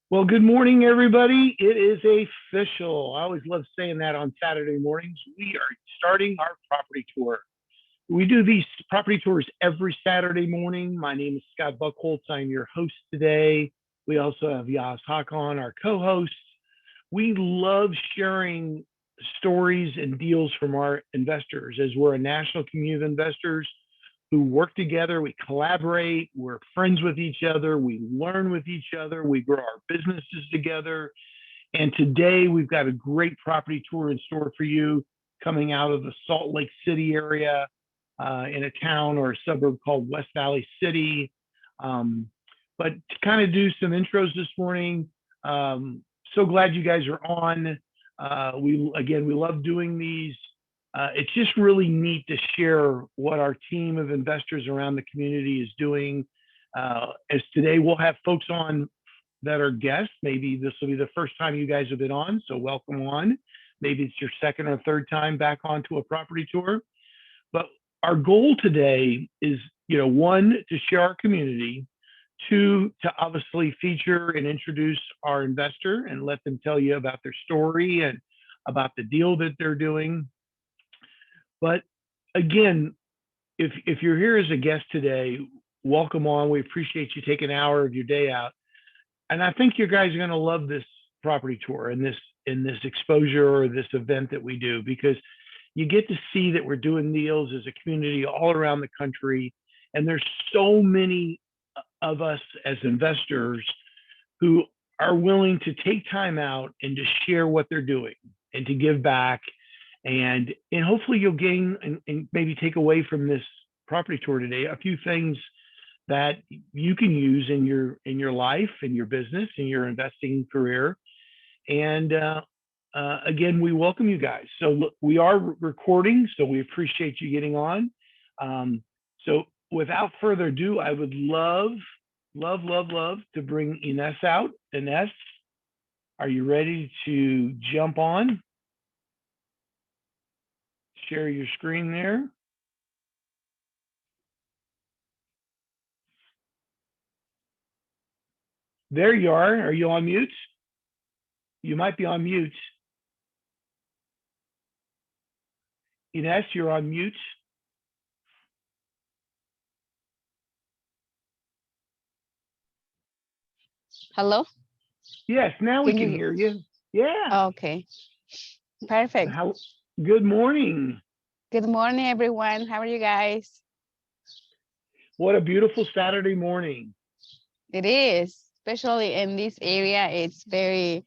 Well, good morning, everybody. It is official. I always love saying that on Saturday mornings. We are starting our property tour. We do these property tours every Saturday morning. My name is Scott Buckholtz. I'm your host today. We also have Yas Hakan, our co-host. We love sharing stories and deals from our investors as we're a national community of investors who work together. We collaborate. We're friends with each other. We learn with each other. We grow our businesses together. And today we've got a great property tour in store for you coming out of the Salt Lake City area in a town or a suburb called West Valley City. But to kind of do some intros this morning, so glad you guys are on. We love doing these. It's just really neat to share what our team of investors around the community is doing. As today we'll have folks on that are guests. Maybe this will be the first time you guys have been on, so welcome on. Maybe it's your second or third time back onto a property tour. But our goal today is, one, to share our community, two, to obviously feature and introduce our investor and let them tell you about their story and about the deal that they're doing. But again, if you're here as a guest today, welcome on. We appreciate you taking an hour of your day out. And I think you guys are going to love this property tour and this exposure or this event that we do, because you get to see that we're doing deals as a community all around the country. And there's so many of us as investors who are willing to take time out and to share what they're doing and to give back. And hopefully you'll gain and maybe take away from this property tour today a few things that you can use in your life, in your business, in your investing career. And again, we welcome you guys. So look, we are recording, so we appreciate you getting on. So without further ado, I would love to bring Ines out. Ines, are you ready to jump on? Share your screen there. There you are. Are you on mute? You might be on mute. Ines, you're on mute. Hello? Yes, now we can hear you. Yeah. Okay, perfect. Good morning. Good morning, everyone. How are you guys? What a beautiful Saturday morning. It is, especially in this area. It's very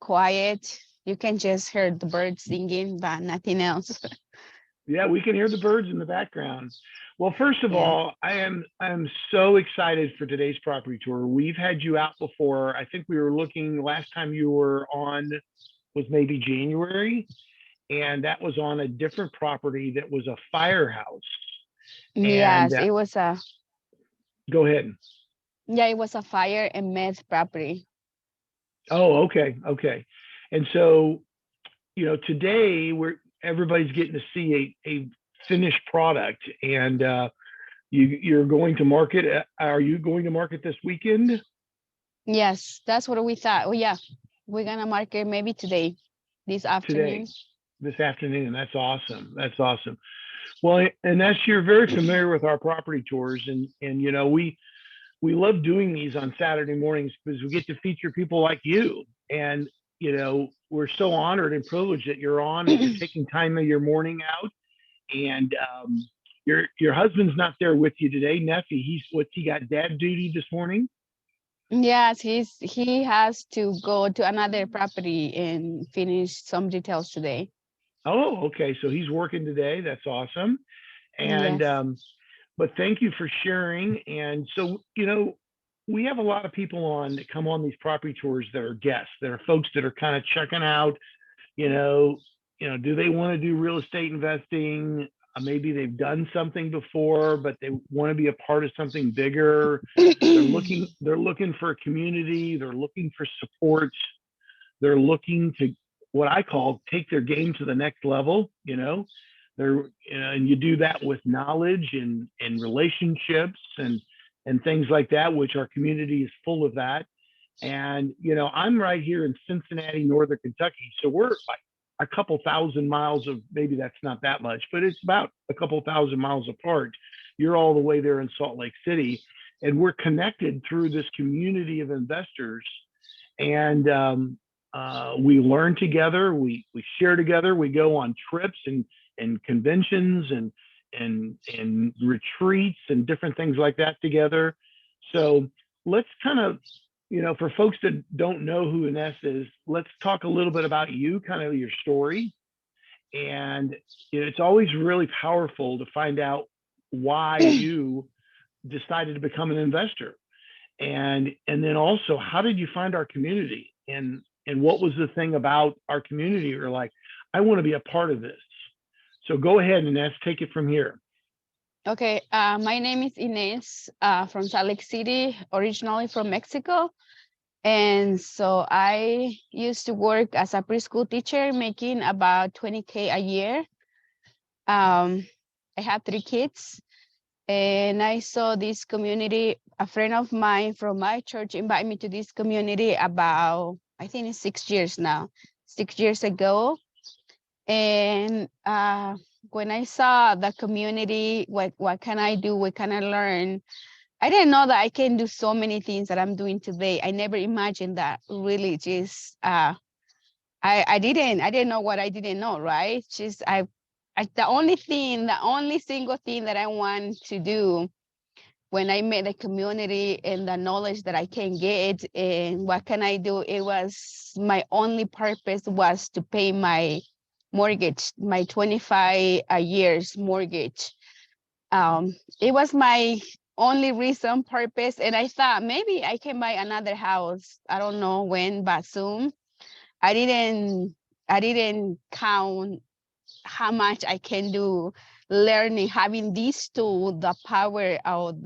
quiet. You can just hear the birds singing, but nothing else. Yeah, we can hear the birds in the background. Well, first of all, I am so excited for today's property tour. We've had you out before. I think we were looking, last time you were on was maybe January, and that was on a different property that was a firehouse. Yes, And it was a. Go ahead. Yeah, it was a fire and meth property. Oh, okay. And so, today everybody's getting to see a finished product, and you're going to market. Are you going to market this weekend? Yes, that's what we thought. Oh yeah, we're gonna market maybe today, this afternoon. This afternoon. That's awesome. Well, and you're very familiar with our property tours, and we love doing these on Saturday mornings because we get to feature people like you. And we're so honored and privileged that you're on and you're taking time of your morning out. And your husband's not there with you today, Neffy. He got dad duty this morning? Yes, he has to go to another property and finish some details today. Oh, okay. So he's working today. That's awesome. And yes. But thank you for sharing. And so, we have a lot of people on that come on these property tours that are guests, that are folks that are kind of checking out, do they want to do real estate investing? Maybe they've done something before, but they want to be a part of something bigger. They're looking for a community. They're looking for support. They're looking to, what I call, take their game to the next level. And you do that with knowledge and relationships and things like that, which our community is full of that. And, I'm right here in Cincinnati, Northern Kentucky. So we're like a couple thousand miles of, maybe that's not that much, but it's about a couple thousand miles apart. You're all the way there in Salt Lake City. And we're connected through this community of investors. And we learn together, we share together, we go on trips and conventions and retreats and different things like that together. So let's kind of, for folks that don't know who Ines is, let's talk a little bit about you, kind of your story. And it's always really powerful to find out why you decided to become an investor. And then also, how did you find our community? And what was the thing about our community you're like, I want to be a part of this? So go ahead, Ines, take it from here. Okay, my name is Ines from Salt Lake City, originally from Mexico. And so I used to work as a preschool teacher, making about 20K a year. I have 3 kids, and I saw this community. A friend of mine from my church invited me to this community about, I think it's 6 years now, 6 years ago. And when I saw the community, what can I do? What can I learn? I didn't know that I can do so many things that I'm doing today. I never imagined that. Really, just I didn't know what I didn't know, right? Just the only single thing that I want to do when I met the community and the knowledge that I can get and what can I do, it was my only purpose was to pay my mortgage, my 25 years mortgage. It was my only reason, purpose, and I thought maybe I can buy another house. I don't know when, but soon. I didn't I didn't count how much I can do learning, having these two, the power of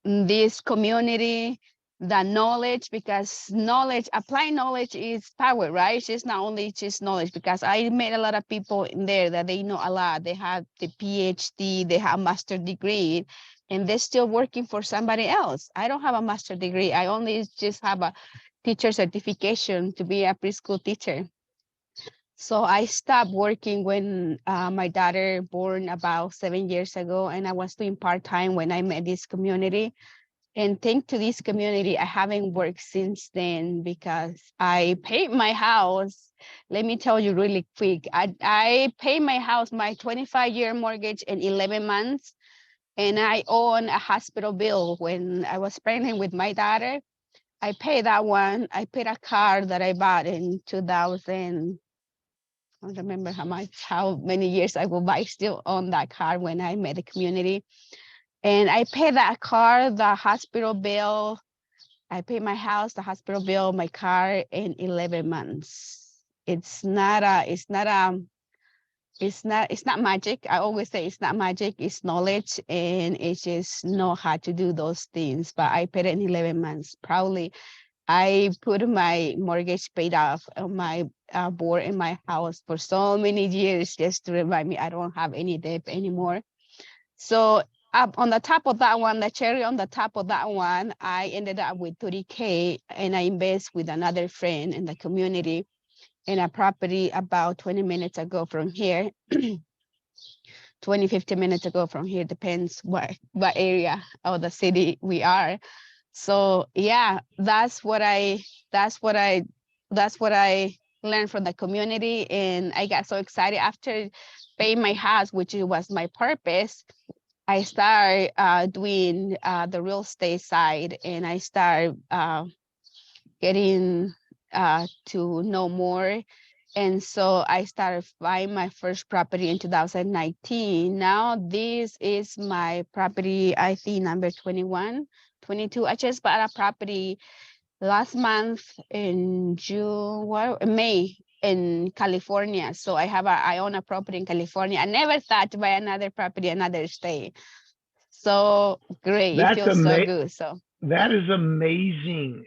this community, the knowledge, because knowledge, applying knowledge is power, right? It's just not only just knowledge, because I met a lot of people in there that they know a lot. They have the PhD, they have master degree, and they're still working for somebody else. I don't have a master degree. I only just have a teacher certification to be a preschool teacher. So I stopped working when my daughter born about 7 years ago, and I was doing part-time when I met this community. And thanks to this community, I haven't worked since then because I paid my house. Let me tell you really quick. I paid my house, my 25-year mortgage in 11 months. And I own a hospital bill when I was pregnant with my daughter. I paid that one. I paid a car that I bought in 2000. I don't remember how many years I will buy still on that car when I met the community. And I paid that car, the hospital bill. I paid my house, the hospital bill, my car in 11 months. It's not magic. I always say it's not magic, it's knowledge, and it's just know how to do those things. But I paid it in 11 months. Proudly, I put my mortgage paid off on my board in my house for so many years just to remind me I don't have any debt anymore. So up on the top of that one, the cherry on the top of that one, I ended up with 30K, and I invest with another friend in the community in a property about 20 minutes ago from here. 20, 50 minutes ago from here, depends what area of the city we are. So yeah, that's what I that's what I learned from the community. And I got so excited after paying my house, which was my purpose. I started doing the real estate side, and I started getting to know more. And so I started buying my first property in 2019. Now this is my property, I think number 21, 22. I just bought a property last month in May in California. So I own a property in California. I never thought to buy another property, another state. So great. It That's feels so ama- good. So that is amazing.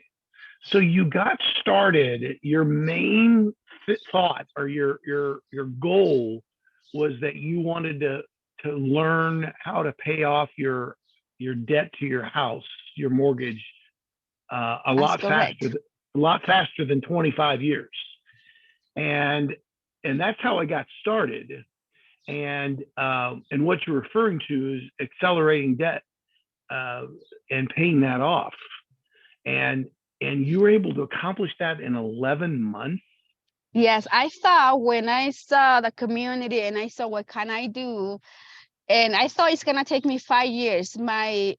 So you got started. Your main thought or your goal was that you wanted to learn how to pay off your debt to your house, your mortgage. a That's lot faster, correct. a lot faster than 25 years. And that's how I got started. And what you're referring to is accelerating debt uh, and paying that off. And you were able to accomplish that in 11 months. Yes, I thought when I saw the community and I saw what can I do, and I thought it's gonna take me 5 years. My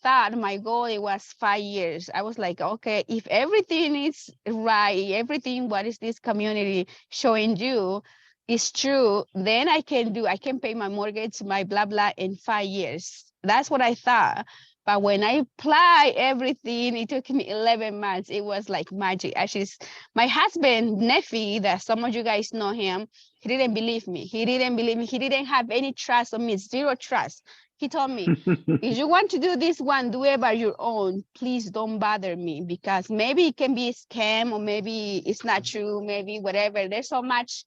thought, my goal, it was 5 years. I was like, okay, if everything is right, everything what is this community showing you is true, then I can pay my mortgage, my blah blah in 5 years. That's what I thought. But when I apply everything, it took me 11 months. It was like magic. Actually, my husband, Nephi, that some of you guys know him, he didn't believe me. He didn't believe me. He didn't have any trust on me, zero trust. He told me, if you want to do this one, do it by your own. Please don't bother me because maybe it can be a scam or maybe it's not true, maybe whatever. There's so much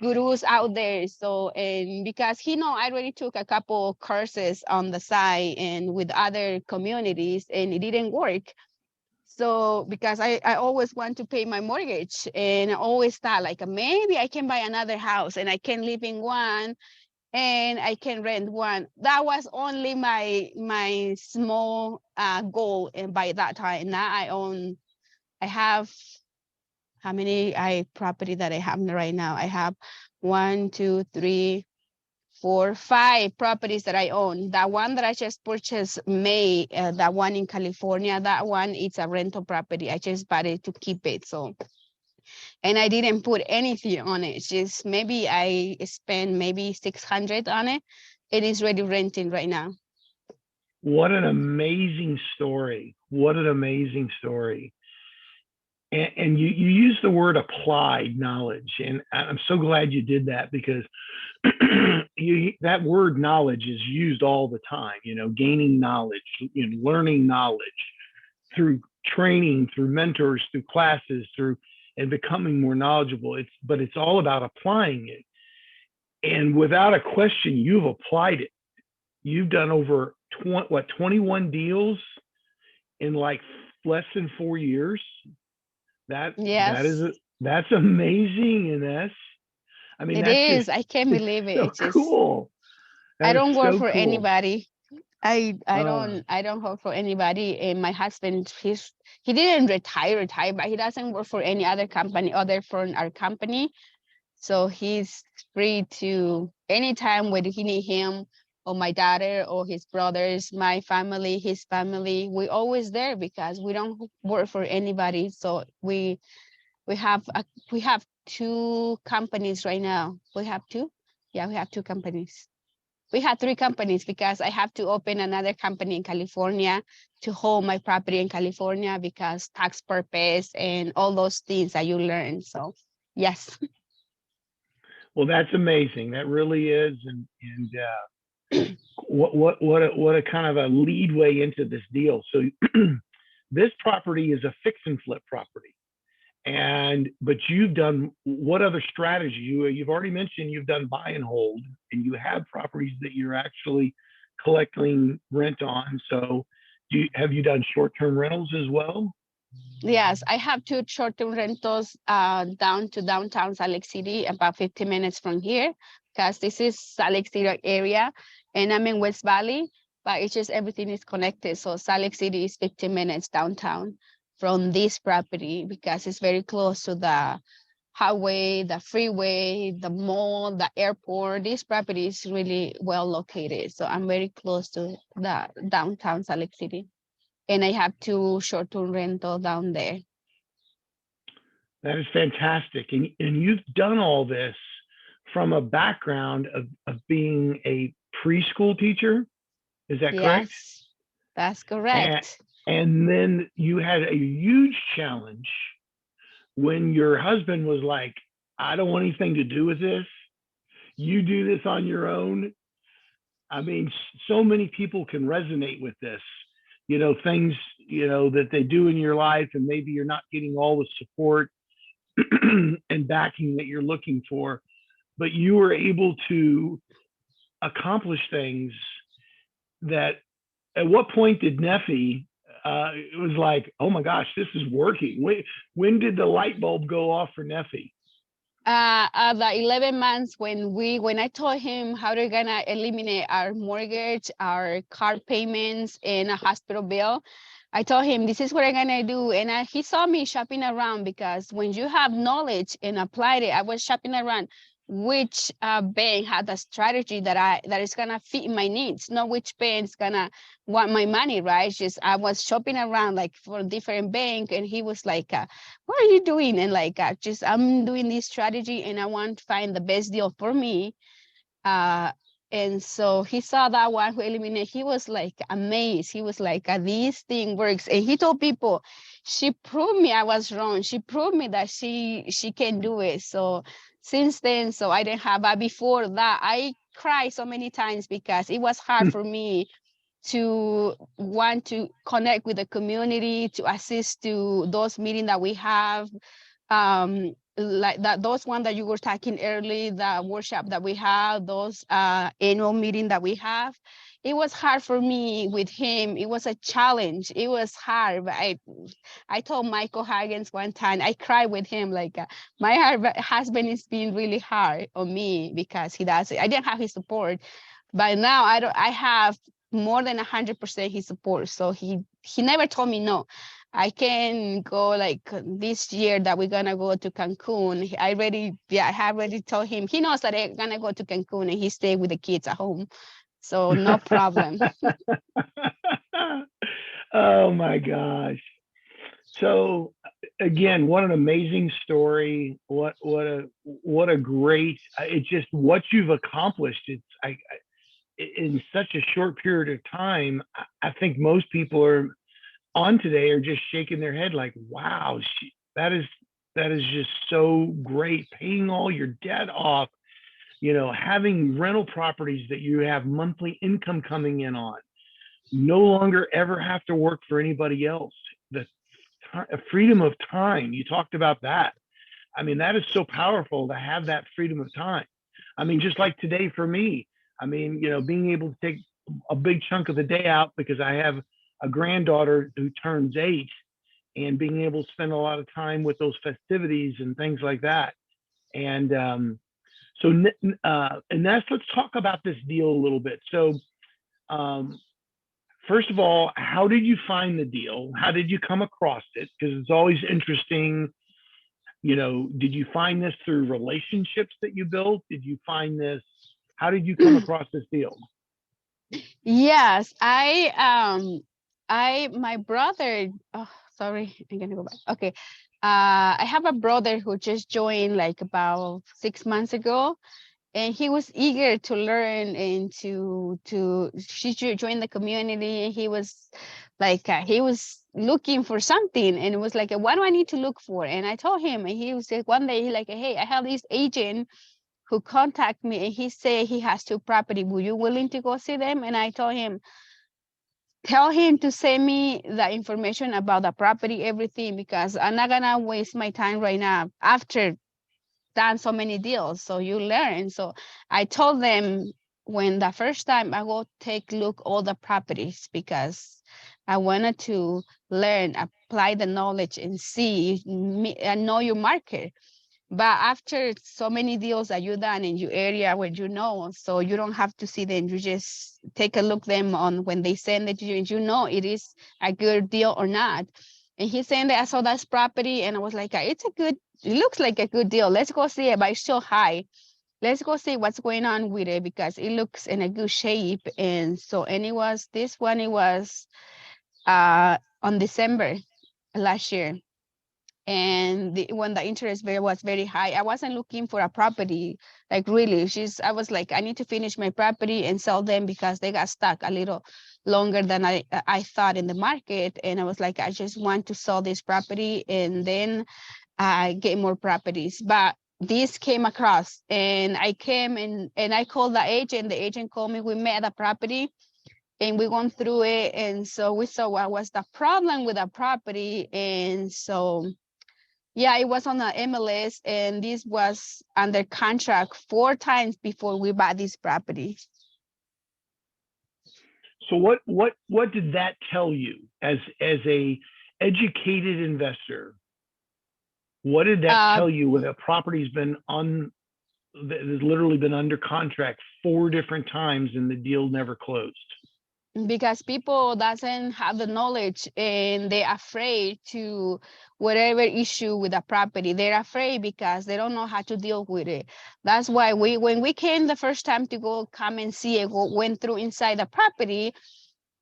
gurus out there. So, and because he know I already took a couple courses on the side and with other communities and it didn't work. So because I always want to pay my mortgage and I always thought like maybe I can buy another house and I can live in one and I can rent one. That was only my small goal. And by that time, now I have how many I property that I have right now? I have 5 properties that I own. That one that I just purchased May, that one in California, that one it's a rental property. I just bought it to keep it. So, and I didn't put anything on it. Just maybe I spent maybe 600 on it. It is ready renting right now. What an amazing story. What an amazing story. And you use the word applied knowledge. And I'm so glad you did that because that word knowledge is used all the time, gaining knowledge, learning knowledge through training, through mentors, through classes, through and becoming more knowledgeable. But it's all about applying it. And without a question, you've applied it. You've done over 21 deals in like less than 4 years. Yes, That's amazing, Ines. I mean, it that's just is. I can't it's believe it. so It's just cool. I That is don't work so for cool. anybody. Uh, I don't work for anybody. And my husband, he didn't retire, but he doesn't work for any other company other from our company. So he's free to anytime when he need him or my daughter or his brothers, my family, his family. We always there because we don't work for anybody. So we have we have 2 companies right now. We have two. Yeah, we have 2 companies. We had 3 companies because I have to open another company in California to hold my property in California because tax purpose and all those things that you learn. So yes. well, that's amazing. That really is. And what a kind of a lead way into this deal. So this property is a fix and flip property. But you've done what other strategy? You've already mentioned you've done buy and hold, and you have properties that you're actually collecting rent on. So have you done short-term rentals as well? Yes, I have 2 short-term rentals down to downtown Salt Lake City, about 50 minutes from here, because this is Salt Lake City area, and I'm in West Valley, but it's just everything is connected. So Salt Lake City is 15 minutes downtown from this property because it's very close to the highway, the freeway, the mall, the airport. This property is really well located. So I'm very close to the downtown Salt Lake City. And I have 2 short-term rental down there. That is fantastic. And you've done all this from a background of being a preschool teacher. Is that correct? Yes, that's And, correct. and then you had a huge challenge when your husband was like, I don't want anything to do with this. You do this on your own. I mean, so many people can resonate with this, things, that they do in your life, and maybe you're not getting all the support and backing that you're looking for, but you were able to accomplish things that at what point did Nephi it was like, oh my gosh, this is working. When did the light bulb go off for Neffy? The 11 months when I told him how they're gonna eliminate our mortgage, our car payments, and a hospital bill, I told him this is what I'm gonna do, and he saw me shopping around because when you have knowledge and applied it, I was shopping around which bank had a strategy that is gonna fit my needs, not which bank is gonna want my money, right? Just I was shopping around like for a different bank, and he was like, what are you doing? And like, just I'm doing this strategy and I want to find the best deal for me. Uh, and so he saw that one who eliminated, he was like amazed. He was like, this thing works. And he told people, she proved me I was wrong. She proved me that she can do it. So since then, so I didn't have, but before that, I cried so many times because it was hard for me to want to connect with the community, to assist to those meetings that we have, like that, those one that you were talking early, the workshop that we have, those annual meeting that we have. It was hard for me with him. It was a challenge. It was hard. But I told Michael Haggins one time, I cried with him, like, my husband is being really hard on me because he does it. I didn't have his support, but now I have more than 100% his support. So he never told me no. I can go like this year that we're gonna go to Cancun. I have already told him. He knows that I'm gonna go to Cancun and he stay with the kids at home. So no problem. Oh my gosh. So again, what an amazing story. What a great, it's just what you've accomplished. In such a short period of time, I think most people are on today are just shaking their head like, wow, that is just so great. Paying all your debt off, having rental properties that you have monthly income coming in on, no longer ever have to work for anybody else. The freedom of time, you talked about that. I mean, that is so powerful to have that freedom of time. I mean, just like today for me, I mean, being able to take a big chunk of the day out because I have a granddaughter who turns 8, and being able to spend a lot of time with those festivities and things like that. And so, Ines, let's talk about this deal a little bit. So, first of all, how did you find the deal? How did you come across it? Because it's always interesting. Did you find this through relationships that you built? Did you find this? How did you come across this deal? Yes, my brother, oh, sorry, I'm gonna go back. Okay. I have a brother who just joined like about 6 months ago, and he was eager to learn and she joined the community. He was like, he was looking for something, and it was like, what do I need to look for? And I told him, and he was like, one day he like, hey, I have this agent who contacted me, and he said he has 2 property. Were you willing to go see them? And I told him, tell him to send me the information about the property, everything, because I'm not gonna waste my time right now after done so many deals. So you learn. So I told them, when the first time I go take look all the properties, because I wanted to learn, apply the knowledge and see and know your market. But after so many deals that you done in your area where so you don't have to see them, you just take a look them on when they send it to you, and it is a good deal or not. And he's saying that I saw that property, and I was like, it looks like a good deal. Let's go see it, but it's still high. Let's go see what's going on with it because it looks in a good shape. And it was on December last year. And when the interest rate was very high, I wasn't looking for a property, like really. I was like, I need to finish my property and sell them because they got stuck a little longer than I thought in the market. And I was like, I just want to sell this property and then get more properties. But this came across, and I came and I called the agent. The agent called me. We met at the property, and we went through it. And so we saw what was the problem with the property. And so yeah, it was on the MLS, and this was under contract 4 times before we bought this property. So what did that tell you as a educated investor? What did that Uh, tell you when a property's been on that has literally been under contract 4 different times and the deal never closed? because people doesn't have the knowledge and they're afraid to whatever issue with the property. They're afraid because they don't know how to deal with it. That's why when we came the first time to go come and see it, went through inside the property,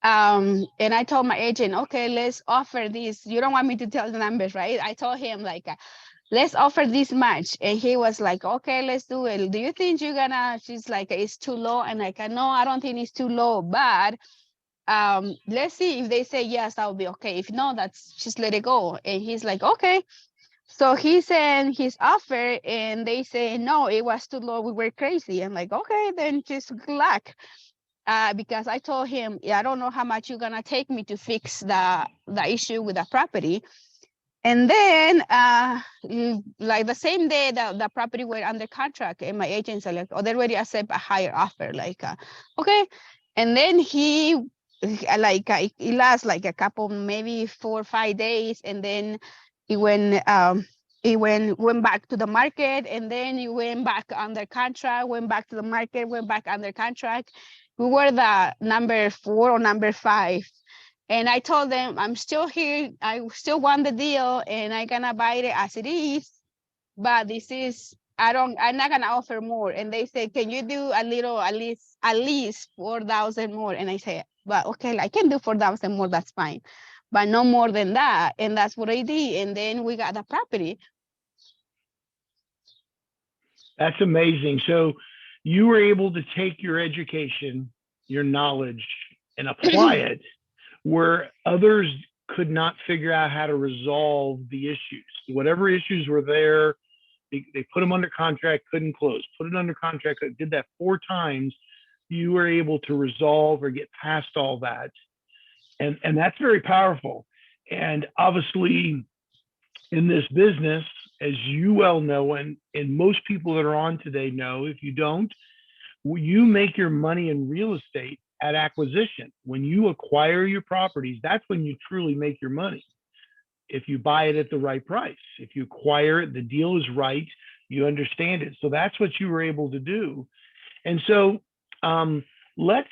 and I told my agent, okay, let's offer this. You don't want me to tell the numbers, right? I told him like, let's offer this much. And he was like, okay, let's do it. Do you think you're gonna, she's like, it's too low. And like, no, I don't think it's too low, but let's see. If they say yes, that will be okay. If no, that's just let it go. And he's like, okay. So he sent his offer and they say no, it was too low, we were crazy. I'm like, okay, then just good luck. Because I told him, yeah, I don't know how much you're gonna take me to fix the issue with the property. And then like the same day that the property went under contract, and my agents are like, oh, they already accept a higher offer, like okay. And then he like it lasts like a couple, maybe 4 or 5 days, and then he went back to the market, and then he went back under contract, went back to the market, went back under contract. We were the number 4 or number 5. And I told them, I'm still here. I still want the deal and I'm gonna buy it as it is. But this is, I'm not gonna offer more. And they say, can you do a little, at least 4,000 more? And I say, well, okay, I can do 4,000 more, that's fine. But no more than that. And that's what I did. And then we got the property. That's amazing. So you were able to take your education, your knowledge, and apply it where others could not figure out how to resolve the issues. Whatever issues were there, they put them under contract, couldn't close, put it under contract, did that 4 times. You were able to resolve or get past all that. And that's very powerful. And obviously, in this business, as you well know, and most people that are on today know, if you don't, you make your money in real estate at acquisition. When you acquire your properties, that's when you truly make your money. If you buy it at the right price, if you acquire it, the deal is right, you understand it. So that's what you were able to do. And so let's,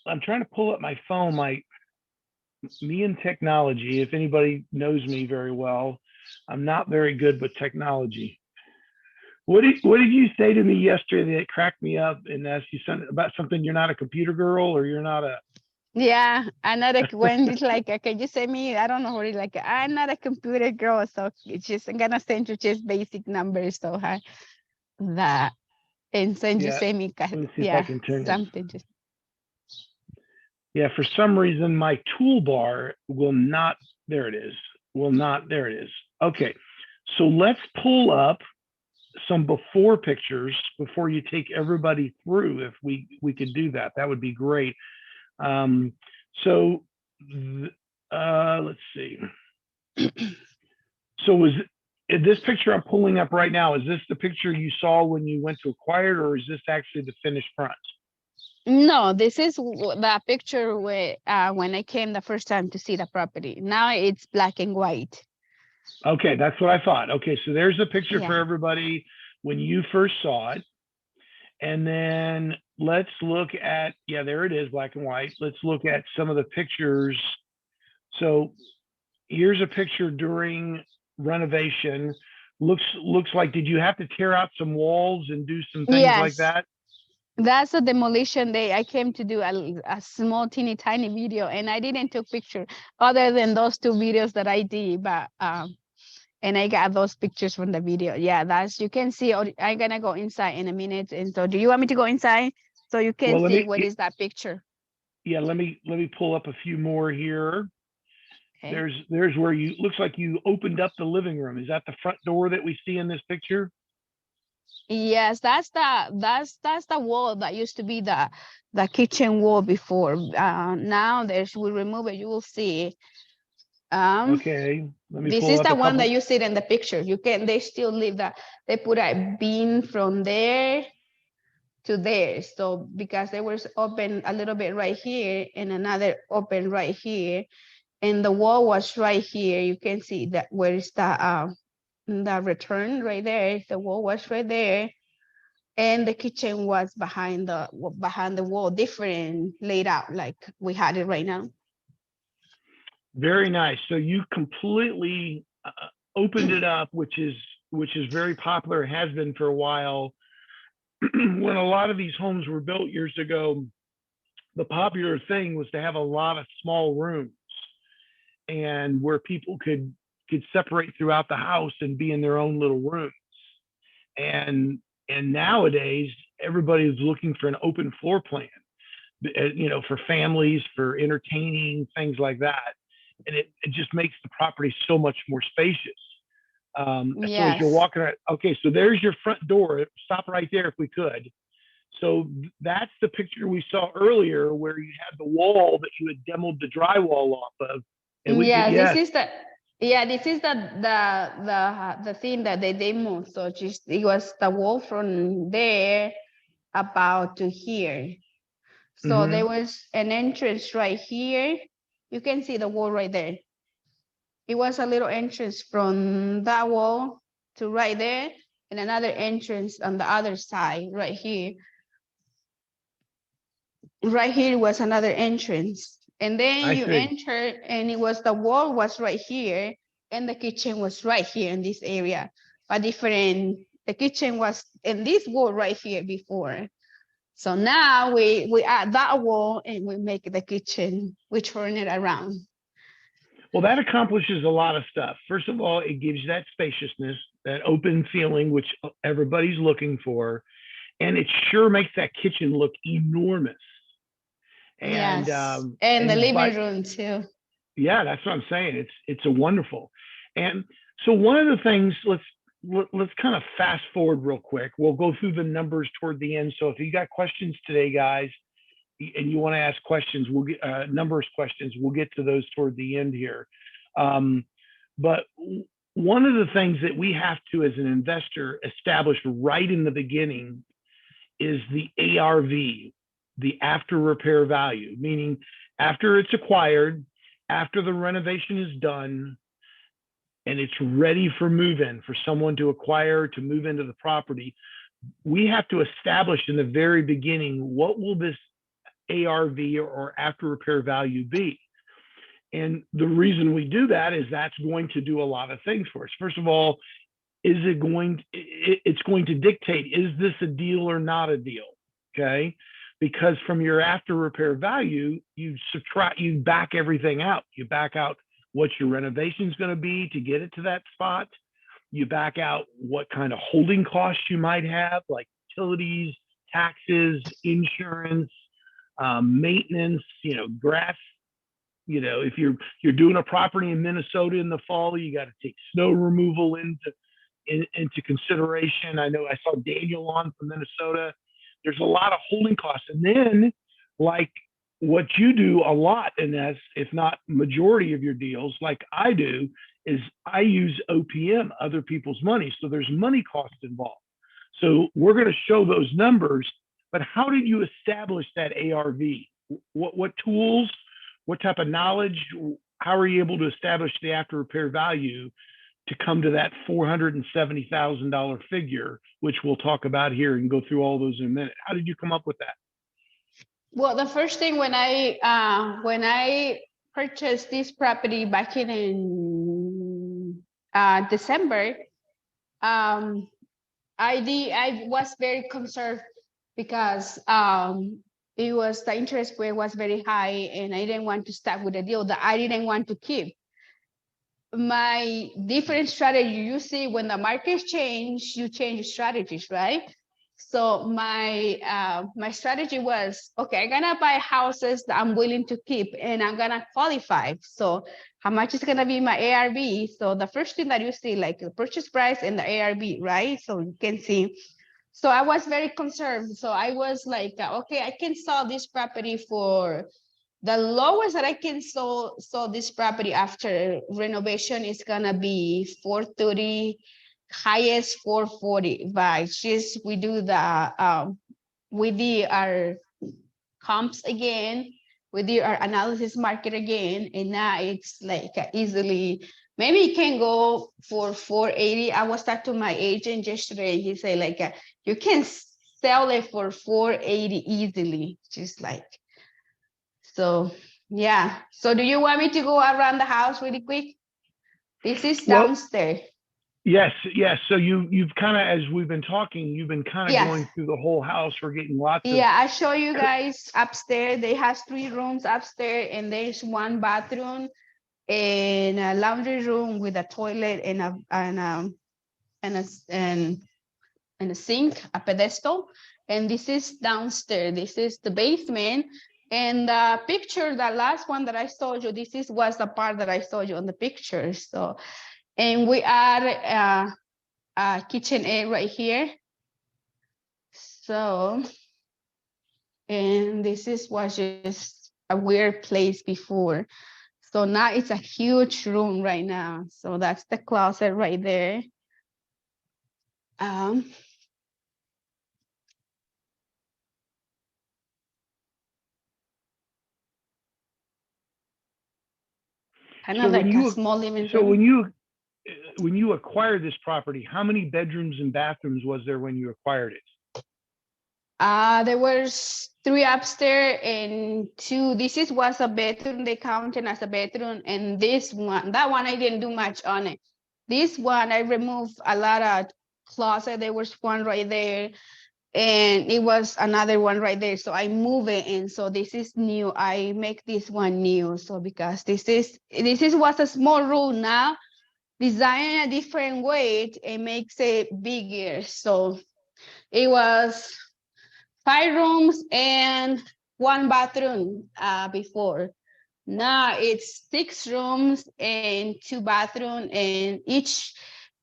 I'm trying to pull up my phone, me and technology. If anybody knows me very well, I'm not very good with technology. What did you say to me yesterday that cracked me up and asked you something about something? You're not a computer girl, or you're not a. Yeah, another when it's like, can you send me? I don't know what it's like. I'm not a computer girl, so it's just I'm gonna send you just basic numbers. So that and send you Yeah. send me, Let me see if I yeah, can turn this. something just. Yeah, for some reason my toolbar will not. There it is. Will not. There it is. Okay. So let's pull up some before pictures before you take everybody through. If we could do that, that would be great. Um, so let's see. So was this picture I'm pulling up right now? Is this the picture you saw when you went to acquire it, or is this actually the finished front? No, this is the picture where when I came the first time to see the property. Now it's black and white. Okay, that's what I thought. Okay, so there's a picture for Yeah. everybody when you first saw it. And then let's look at, yeah, there it is, black and white. Let's look at some of the pictures. So here's a picture during renovation. Looks like, did you have to tear out some walls and do some things like Yes, that? that's a demolition day. I came to do a small, teeny, tiny video, and I didn't take picture other than those 2 videos that I did. But and I got those pictures from the video. Yeah, that's you can see. I'm gonna go inside in a minute. And so, do you want me to go inside so you can Well, see what is that picture? yeah, let me pull up a few more here. Okay. There's where you looks like you opened up the living room. Is that the front door that we see in this picture? Yes, that's the wall that used to be the kitchen wall before. Now there's we remove it. You will see. Um, Okay, let me this pull is up the a one couple. that you see in the picture. You can they still leave that. They put a beam from there. to there. So because there was open a little bit right here and another open right here, and the wall was right here. You can see that where is the return right there. The wall was right there, and the kitchen was behind the wall, different laid out like we had it right now. Very nice. So you completely opened it up, which is very popular, has been for a while. When a lot of these homes were built years ago, the popular thing was to have a lot of small rooms and where people could separate throughout the house and be in their own little rooms. And nowadays everybody's looking for an open floor plan, for families, for entertaining, things like that. And it just makes the property so much more spacious. So as you're Yes. walking around, okay, so there's your front door. Stop right there if we could. So that's the picture we saw earlier where you had the wall that you had demoed the drywall off of. And we could, Yes, this yes. is the this is the thing that they demo. So just it was the wall from there about to here. So there was an entrance right here. You can see the wall right there. It was a little entrance from that wall to right there, and another entrance on the other side right here. Right here was another entrance, and then I you see. enter, and it was the wall was right here, and the kitchen was right here in this area. But different, the kitchen was in this wall right here before. So now we add that wall and we make the kitchen. We turn it around. Well, that accomplishes a lot of stuff. First of all, it gives you that spaciousness, that open feeling, which everybody's looking for. And it sure makes that kitchen look enormous. And Yes, and the living by, room too. yeah, that's what I'm saying. It's a wonderful. And so one of the things, let's kind of fast forward real quick. We'll go through the numbers toward the end. So if you got questions today, guys, and you want to ask questions, we'll get numbers questions. We'll get to those toward the end here. But one of the things that we have to, as an investor, establish right in the beginning is the ARV, the after repair value, meaning after it's acquired, after the renovation is done, and it's ready for move-in, for someone to acquire, to move into the property, we have to establish in the very beginning, what will this ARV or after repair value be? And the reason we do that is that's going to do a lot of things for us. First of all, it's going to dictate, is this a deal or not a deal? Okay. Because from your after repair value, you back everything out. You back out what your renovation is going to be to get it to that spot. You back out what kind of holding costs you might have, like utilities, taxes, insurance, maintenance, grass. If you're doing a property in Minnesota in the fall, you got to take snow removal into consideration. I know I saw Daniel on from Minnesota. There's a lot of holding costs. And then, like what you do a lot, and as if not majority of your deals, like I do, is I use OPM, other people's money. So there's money costs involved. So we're going to show those numbers, but how did you establish that ARV? What tools, what type of knowledge, how are you able to establish the after repair value to come to that $470,000 figure, which we'll talk about here and go through all those in a minute? How did you come up with that? Well, the first thing when I purchased this property back in December, I was very concerned because the interest rate was very high, and I didn't want to start with a deal that I didn't want to keep. My different strategy, you see, when the markets change, you change strategies, right? So my strategy was, okay, I'm gonna buy houses that I'm willing to keep, and I'm gonna qualify. So how much is gonna be my ARV? So the first thing that you see, like the purchase price and the ARV, right? So you can see. So I was very concerned. So I was like, okay, I can sell this property for the lowest that I can sell this property after renovation is gonna be 430, highest 440. But just we do the we did our comps again, we did our analysis market again, and now it's like easily, maybe it can go for 480. I was talking to my agent yesterday, and he said like you can sell it for 480 easily, just like. So yeah. So do you want me to go around the house really quick? This is Well, downstairs. yes, yes. So you've kind of, as we've been talking, you've been kind of Yes. going through the whole house. We're getting lots of. Yeah, I show you guys upstairs. They has 3 rooms upstairs, and there's 1 bathroom and a laundry room with a toilet and a sink, a pedestal. And this is downstairs. This is the basement. And the picture, the last one that I showed you, was the part that I showed you on the picture. So, and we add a kitchen area right here. So, and was just a weird place before. So now it's a huge room right now. So that's the closet right there. Um, kind So of when like a you small living so room. when you acquired this property, how many bedrooms and bathrooms was there when you acquired it? There was 3 upstairs and 2. Was a bedroom. They counted as a bedroom, and that one I didn't do much on it. This one I removed a lot of closet. There was one right there, and it was another one right there. So I move it, and so this is new. I make this one new. So because was a small room now, design a different way, it makes it bigger. So it was 5 rooms and 1 bathroom before. Now it's 6 rooms and 2 bathrooms, and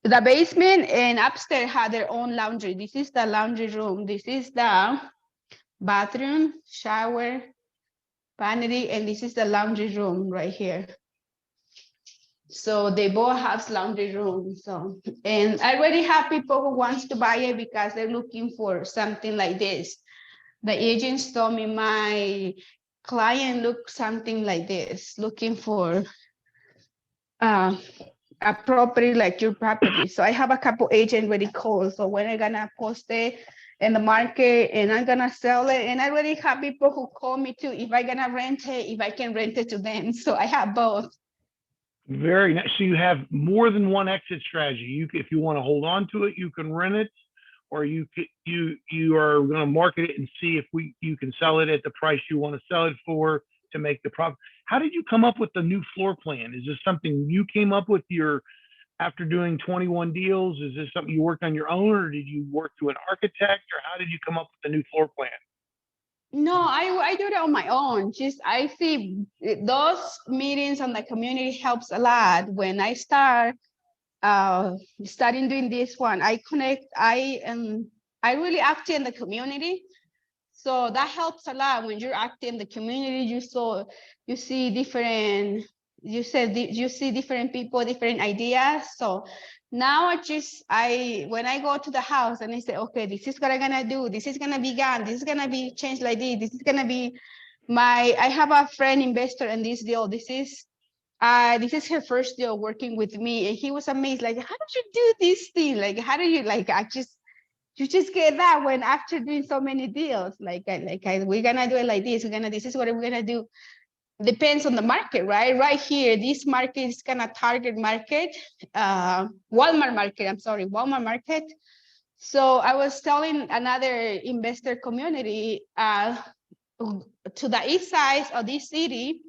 the basement and upstairs had their own laundry. This is the laundry room. This is the bathroom, shower, vanity, and this is the laundry room right here. So they both have laundry rooms. So, and I already have people who wants to buy it because they're looking for something like this. The agents told me my client look something like this, looking for a property like your property. So I have a couple agents already called. So when I'm gonna post it in the market and I'm gonna sell it, and I already have people who call me too if I'm gonna rent it, if I can rent it to them. So I have both. Very nice. So you have more than one exit strategy. If you want to hold on to it, you can rent it, or you are going to market it and see if you can sell it at the price you want to sell it for to make the profit. How did you come up with the new floor plan? Is this something you came up with after doing 21 deals? Is this something you worked on your own, or did you work through an architect, or how did you come up with the new floor plan? No, I do it on my own. Just I see those meetings on the community helps a lot. When I starting doing this one, I really act in the community. So that helps a lot when you're active in the community. You see different, you see different people, different ideas. So now when I go to the house and I say, okay, this is what I'm gonna do. This is gonna be gone. This is gonna be changed like this. This is gonna be I have a friend investor in this deal. This is her first deal working with me, and he was amazed. Like, how did you do this thing? Like, how do you like? You just get that when after doing so many deals, we're gonna do it like this. This is what we're gonna do. Depends on the market, right? Right here, this market is kind of target market, Walmart market. I'm sorry, Walmart market. So I was telling another investor community to the east side of this city,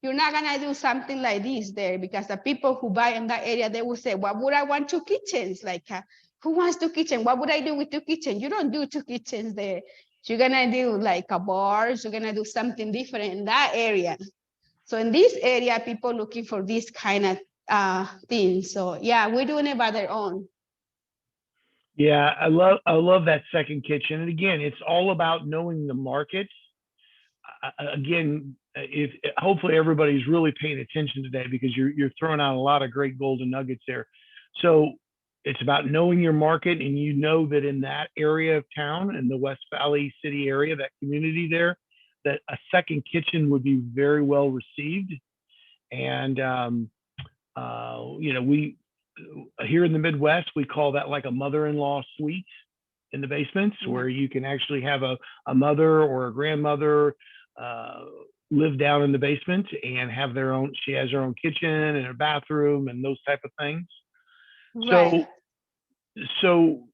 you're not gonna do something like this there because the people who buy in that area, they will say, "What would I want 2 kitchens? Like, who wants 2 kitchens? What would I do with 2 kitchens?" You don't do 2 kitchens there. You're gonna do like a bar. You're gonna do something different in that area. So in this area, people looking for this kind of thing. So yeah, we're doing it by their own. Yeah, I love that second kitchen. And again, it's all about knowing the markets. Again, if hopefully everybody's really paying attention today because you're throwing out a lot of great golden nuggets there. So it's about knowing your market, and you know that in that area of town, in the West Valley City area, that community there, that a second kitchen would be very well received. And we here in the Midwest, we call that like a mother-in-law suite in the basements, Yeah. where you can actually have a mother or a grandmother live down in the basement and have their own. She has her own kitchen and a bathroom and those type of things. Right. So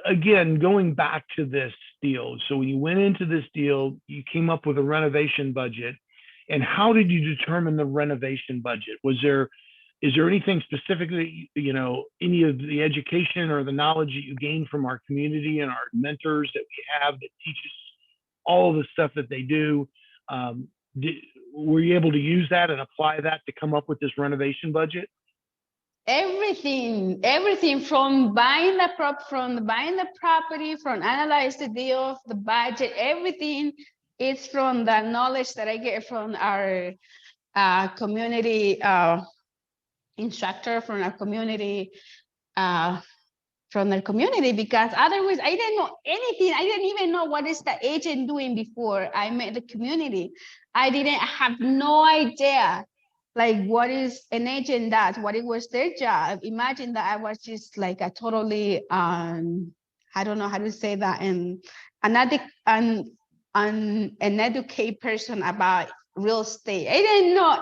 again, going back to this deal, so when you went into this deal, you came up with a renovation budget. And how did you determine the renovation budget? Is there anything specific that any of the education or the knowledge that you gained from our community and our mentors that we have that teach us all of the stuff that they do? Did, were you able to use that and apply that to come up with this renovation budget? Everything from buying the property, from analyze the deal, the budget, everything is from the knowledge that I get from our community instructor, from our community because otherwise I didn't know anything. I didn't even know what is the agent doing before I met the community. I have no idea like what is an agent does, what it was their job. Imagine that I was just like a totally I don't know how to say that, and an educated person about real estate. I didn't know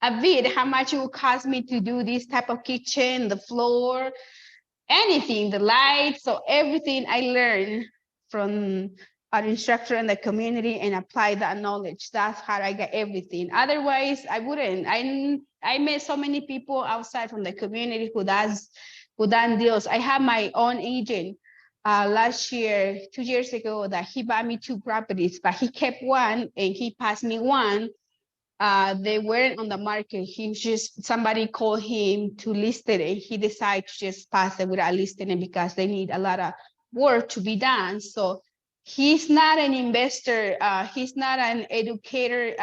a bit how much it would cost me to do this type of kitchen, the floor, anything, the lights. So everything I learned from our instructor in the community and apply that knowledge. That's how I got everything. Otherwise, I wouldn't. I met so many people outside from the community who done deals. I have my own agent last year, 2 years ago, that he bought me 2 properties, but he kept one and he passed me one. They weren't on the market. Somebody called him to list it, and he decided to just pass it without listing it because they need a lot of work to be done. So he's not an investor. He's not an educator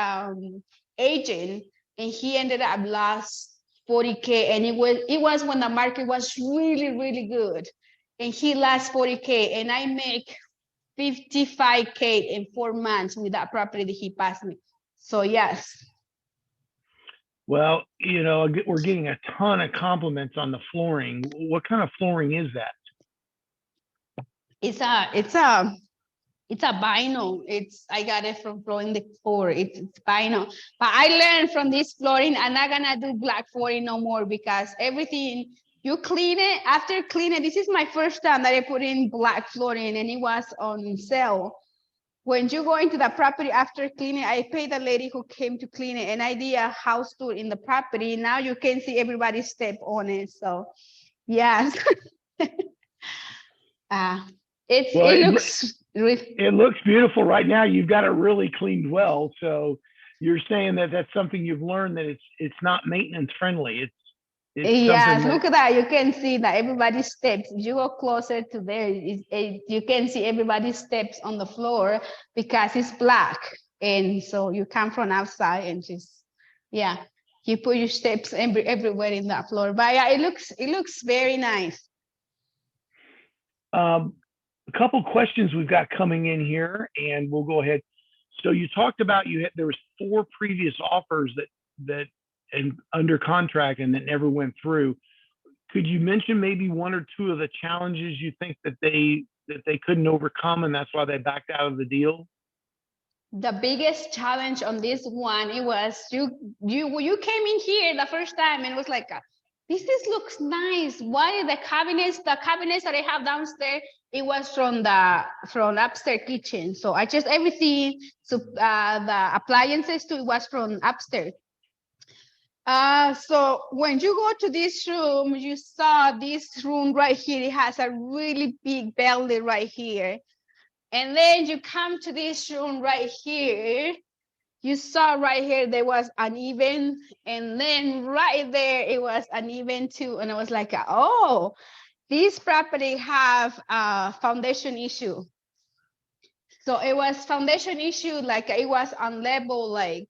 agent, and he ended up lost 40K. And it was when the market was really, really good, and he lost 40K. And I make 55K in 4 months with that property that he passed me. So yes. Well, we're getting a ton of compliments on the flooring. What kind of flooring is that? It's a vinyl. I got it from Flooring Decor. It's vinyl. But I learned from this flooring, I'm not gonna do black flooring no more because everything you clean it, after cleaning, this is my first time that I put in black flooring and it was on sale. When you go into the property after cleaning, I paid the lady who came to clean it, and I did a house tour in the property. Now you can see everybody's step on it. So yes. It looks beautiful right now. You've got it really cleaned well. So you're saying that that's something you've learned, that it's not maintenance friendly. Yes, look at that. You can see that everybody's steps. If you go closer to there, you can see everybody's steps on the floor because it's black. And so you come from outside and you put your steps everywhere in that floor. But yeah, it looks very nice. A couple questions we've got coming in here, and we'll go ahead. So you talked about there was 4 previous offers that and under contract and that never went through. Could you mention maybe 1 or 2 of the challenges you think that they couldn't overcome, and that's why they backed out of the deal? The biggest challenge on this one, it was you came in here the first time and it was like, this looks nice. Why the cabinets that I have downstairs, it was from upstairs kitchen. So I just everything, so the appliances too, it was from upstairs. So when you go to this room, you saw this room right here. It has a really big belly right here. And then you come to this room right here. You saw right here, there was uneven. And then right there, it was uneven too. And I was like, oh, this property have a foundation issue. So it was foundation issue, like it was on level, like,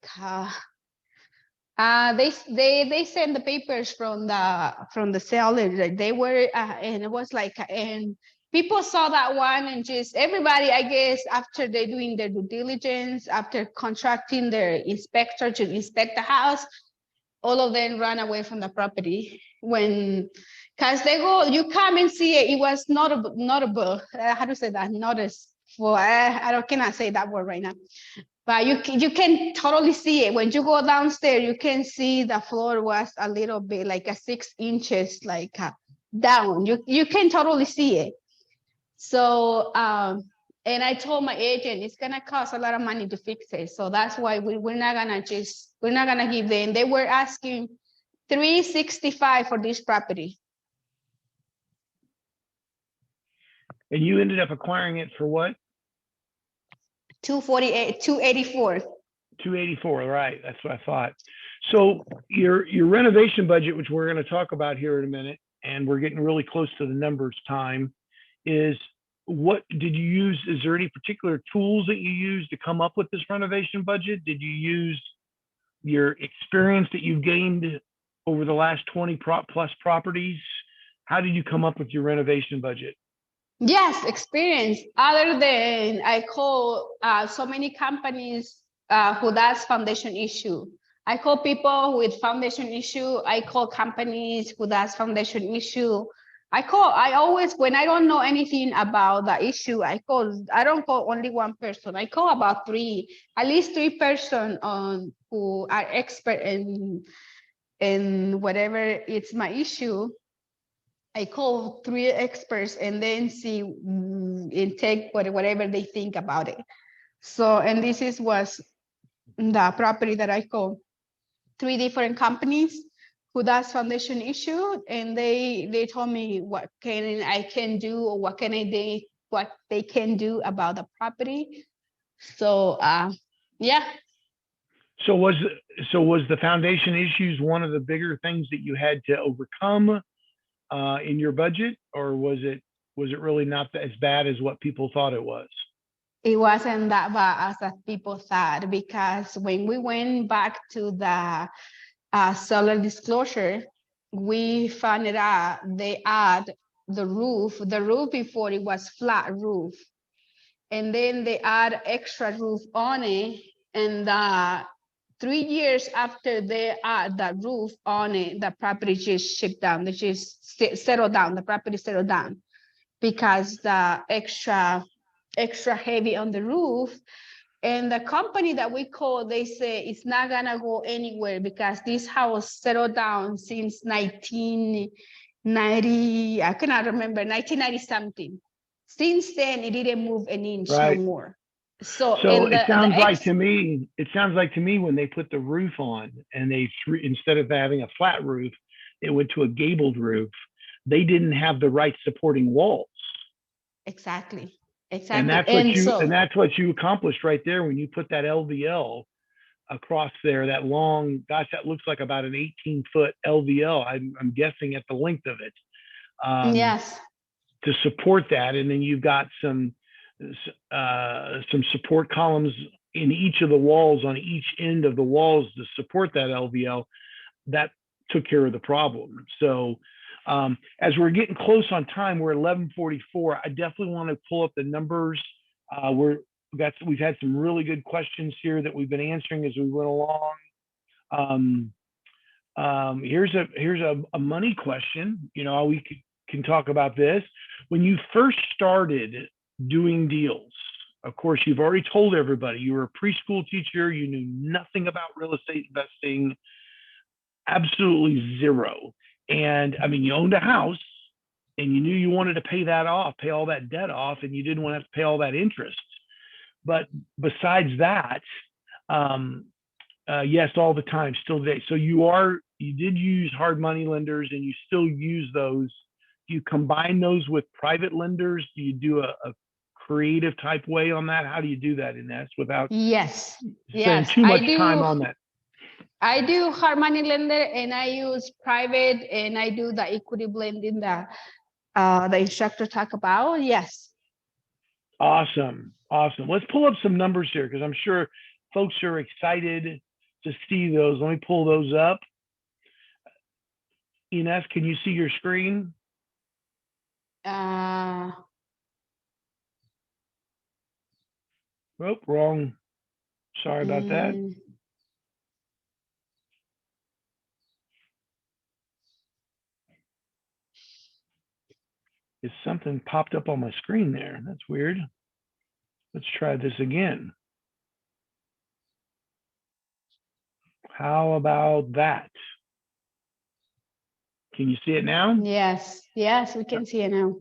They sent the papers from the seller. Like, they were and it was like, and people saw that one, and just everybody, I guess, after they doing their due diligence, after contracting their inspector to inspect the house, all of them ran away from the property when, because they go, you come and see it. It was notable. How to say that? Notice for I don't cannot say that word right now. But you can totally see it when you go downstairs. You can see the floor was a little bit like a 6 inches like down. You can totally see it. So and I told my agent it's gonna cost a lot of money to fix it. So that's why we're not gonna give them. They were asking $365 for this property. And you ended up acquiring it for what? 284. 284, right? That's what I thought. So your renovation budget, which we're going to talk about here in a minute, and we're getting really close to the numbers time, is what did you use? Is there any particular tools that you used to come up with this renovation budget? Did you use your experience that you've gained over the last 20 plus properties? How did you come up with your renovation budget? Yes, experience. Other than I call so many companies who does foundation issue. I call people with foundation issue. I call companies who does foundation issue. I always, when I don't know anything about the issue, I don't call only one person. I call about at least three person who are expert in whatever it's my issue. I call three experts and then see and take whatever they think about it. So, and was the property that I call three different companies who does foundation issue, and they told me what I can do, or what they can do about the property. So, yeah. So was the foundation issues one of the bigger things that you had to overcome in your budget, or was it really not as bad as what people thought it was? It wasn't that bad as people thought, because when we went back to the seller disclosure, we found it out they add the roof. The roof before, it was flat roof, and then they add extra roof on it, and 3 years after they add that roof on it, the property just shipped down. They just settled down. The property settled down because the extra heavy on the roof. And the company that we call, they say it's not gonna go anywhere because this house settled down since 1990. I cannot remember, 1990 something. Since then, it didn't move an inch no more. So it sounds like to me when they put the roof on and instead of having a flat roof, it went to a gabled roof. They didn't have the right supporting walls. Exactly. And that's what you accomplished right there when you put that LVL across there. That long, gosh, that looks like about an 18-foot LVL. I'm guessing at the length of it. Yes. To support that, and then you've got some support columns in each of the walls, on each end of the walls, to support that LVL. That took care of the problem. So as we're getting close on time, we're 11:44. I definitely want to pull up the numbers. We've had some really good questions here that we've been answering as we went along. Here's a money question. You know, we can talk about this. When you first started doing deals, of course, you've already told everybody you were a preschool teacher. You knew nothing about real estate investing, absolutely zero. And I mean, you owned a house and you knew you wanted to pay all that debt off, and you didn't want to have to pay all that interest. But besides that, yes, all the time, still today. So you did use hard money lenders, and you still use those. Do you combine those with private lenders? Do you do a creative type way on that? How do you do that, Ines, without spending too much time on that? I do hard money lender, and I use private, and I do the equity blending that the instructor talk about. Yes. Awesome. Let's pull up some numbers here, because I'm sure folks are excited to see those. Let me pull those up. Ines, can you see your screen? Uh, Oh, wrong. Sorry about that. mm, Is something popped up on my screen there? That's weird. Let's try this again. How about that? Can you see it now? yes, yes, we can see it now.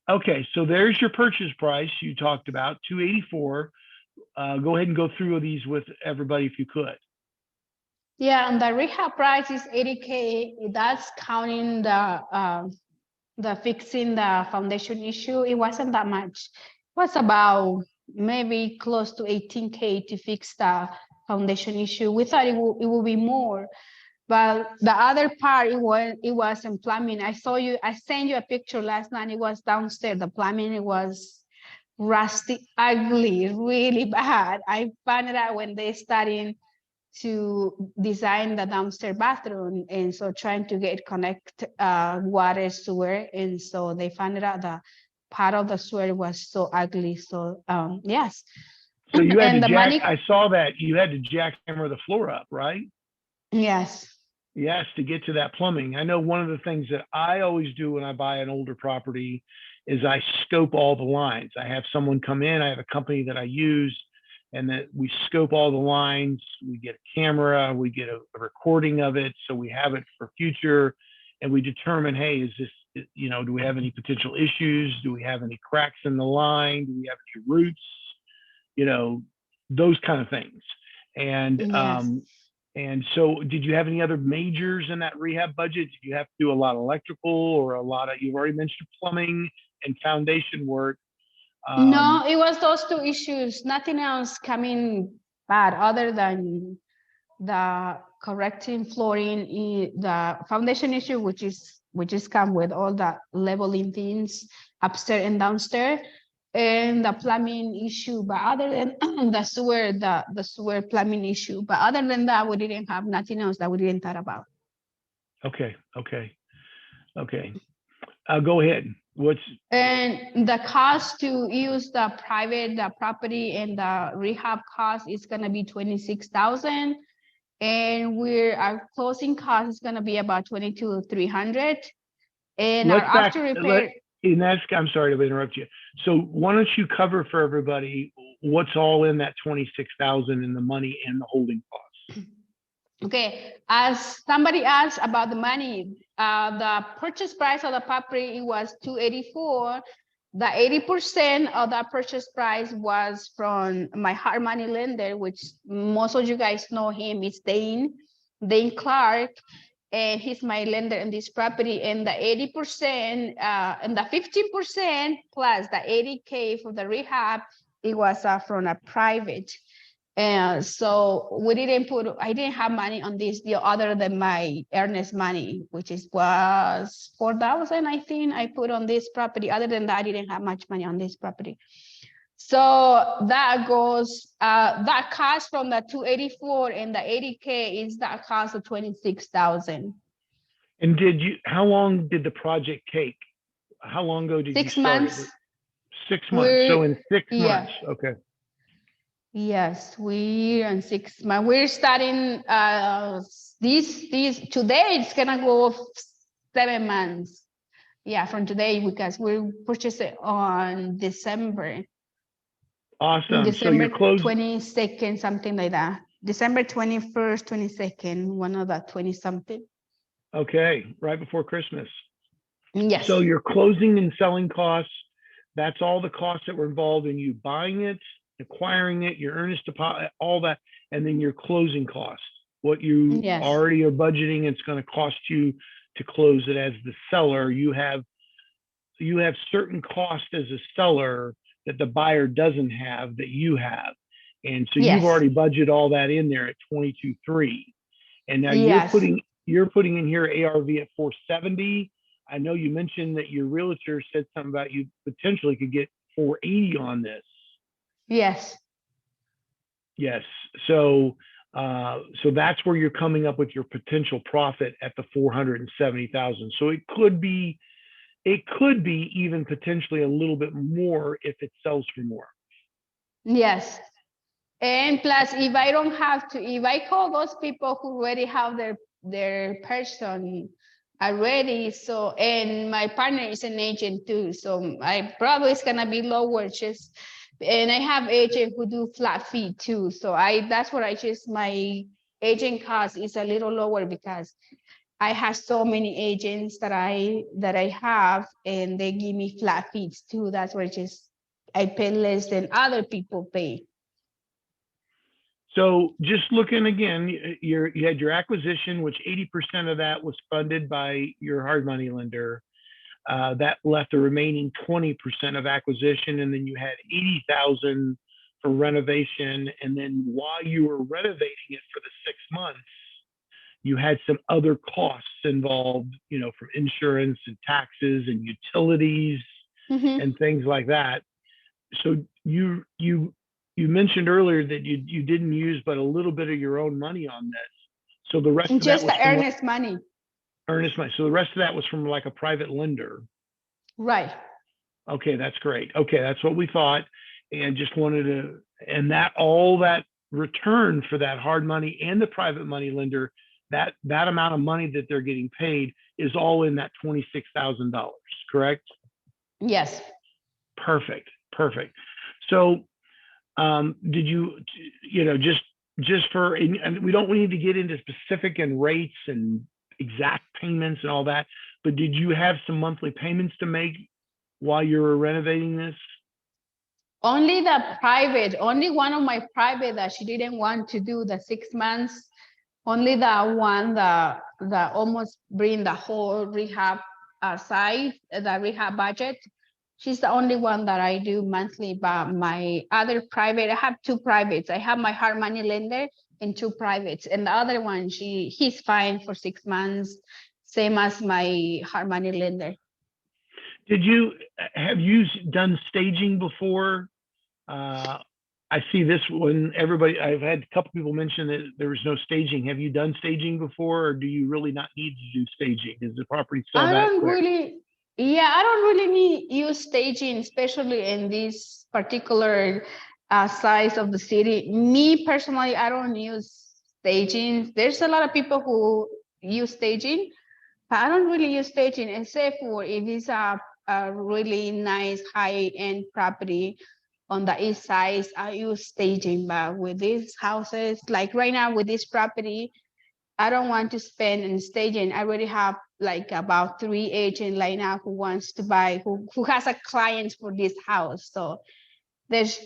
Okay, so there's your purchase price you talked about, 284. Go ahead and go through these with everybody if you could. Yeah, and the rehab price is 80K. That's counting the fixing the foundation issue. It wasn't that much. It was about maybe close to 18K to fix the foundation issue. We thought it would be more, but the other part it was in plumbing. I sent you a picture last night. It was downstairs. The plumbing, it was rusty, ugly, really bad. I found it out when they started to design the downstairs bathroom, and so trying to get connect water sewer, and so they found it out that part of the sewer was so ugly. So yes. So you had And to the money, I saw that you had to jackhammer the floor up, right? yes. Yes, to get to that plumbing. I know one of the things that I always do when I buy an older property is I scope all the lines. I have someone come in, I have a company that I use, and that we scope all the lines. We get a camera, we get a recording of it, so we have it for future, and we determine, hey, is this, do we have any potential issues? Do we have any cracks in the line? Do we have any roots? Those kind of things. And Yes. and so, did you have any other majors in that rehab budget? Did you have to do a lot of electrical or a lot of, you've already mentioned plumbing and foundation work. No, it was those two issues. Nothing else coming bad other than the correcting flooring, the foundation issue, which is come with all the leveling things upstairs and downstairs, and the plumbing issue. But other than the sewer plumbing issue, but other than that, we didn't have nothing else that we didn't thought about. Okay. Go ahead. And the cost to use the property and the rehab cost is gonna be 26,000. And our closing cost is gonna be about 22,300. And our after repair, And that's, I'm sorry to interrupt you. So why don't you cover for everybody what's all in that 26,000 in the money and the holding costs? okay, as somebody asked about the money, the purchase price of the property, it was 284. The 80% of that purchase price was from my hard money lender, which most of you guys know him, is Dane Clark, and he's my lender in this property. And the 80% and the 15% plus the 80K for the rehab, it was from a private. And so I didn't have money on this deal other than my earnest money, which was 4,000, I think I put on this property. Other than that, I didn't have much money on this property. So that cost from the 284 and the 80K is that cost of 26,000. And how long did the project take? How long ago did you start? 6 months. 6 months. So in 6 Yeah. months. Okay. Yes, we're in 6 months. We're starting these today. It's gonna go 7 months. Yeah, from today, because we purchased it on December. Awesome. December So you're closing 22nd, something like that. December 21st, 22nd, one of the 20 something. Okay, right before Christmas. Yes. So your closing and selling costs, that's all the costs that were involved in you buying it, acquiring it, your earnest deposit, all that, and then your closing costs. What you Yes. already are budgeting, it's going to cost you to close it as the seller. You have certain costs as a seller that the buyer doesn't have that you have. And so Yes. you've already budgeted all that in there at 22.3. And now Yes. you're putting in here ARV at 470. I know you mentioned that your realtor said something about you potentially could get 480 on this. Yes. Yes. So So that's where you're coming up with your potential profit at the 470,000. So it could be even potentially a little bit more if it sells for more. Yes. And plus, if I don't have to, if I call those people who already have their person already, so, and my partner is an agent too, so I probably it's gonna be lower just, and I have agent who do flat fee too, so that's what I just, my agent cost is a little lower because I have so many agents that I have, and they give me flat fees too. That's where just I pay less than other people pay. So just looking again, you had your acquisition, which 80% of that was funded by your hard money lender. That left the remaining 20% of acquisition, and then you had 80,000 for renovation. And then while you were renovating it for the 6 months, you had some other costs involved, from insurance and taxes and utilities and things like that. So you mentioned earlier that you didn't use but a little bit of your own money on this. So the rest And of that just was the from earnest money. earnest money. So the rest of that was from like a private lender. Right. Okay, that's great. Okay, that's what we thought. And just wanted to, and that all that return for that hard money and the private money lender, that amount of money that they're getting paid is all in that $26,000, correct? Yes. Perfect. So did you, just for, and we don't need to get into specific and rates and exact payments and all that, but did you have some monthly payments to make while you were renovating this? Only only one of my private that she didn't want to do the 6 months. Only the one that almost bring the whole rehab side, the rehab budget. She's the only one that I do monthly, but my other private, I have two privates. I have my hard money lender and two privates. And the other one, he's fine for 6 months, same as my hard money lender. Have you done staging before? I see this one, I've had a couple people mention that there was no staging. Have you done staging before, or do you really not need to do staging? Is the property sell that quick? I don't really need use staging, especially in this particular size of the city. Me personally, I don't use staging. There's a lot of people who use staging, but I don't really use staging except for if it's a really nice high-end property on the east side. I use staging, but with these houses, like right now with this property, I don't want to spend in staging. I already have like about 3 agents right now who wants to buy, who has a client for this house. So there's,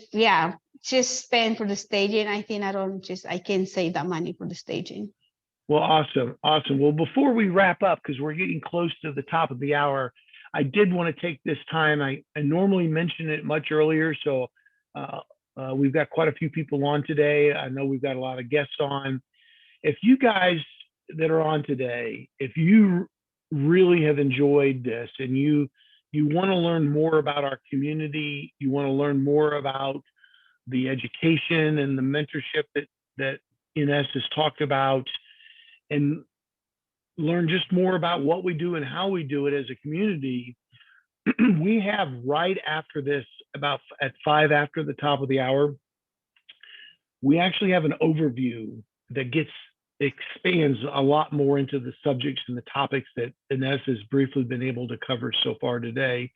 just spend for the staging. I think I can save that money for the staging. Well, awesome. Well, before we wrap up, because we're getting close to the top of the hour, I did want to take this time. I normally mention it much earlier, so we've got quite a few people on today. I know we've got a lot of guests on. If you guys that are on today, if you really have enjoyed this and you want to learn more about our community, you want to learn more about the education and the mentorship that Ines has talked about, and learn just more about what we do and how we do it as a community, we have right after this, about at 5 after the top of the hour, we actually have an overview that expands a lot more into the subjects and the topics that Ines has briefly been able to cover so far today.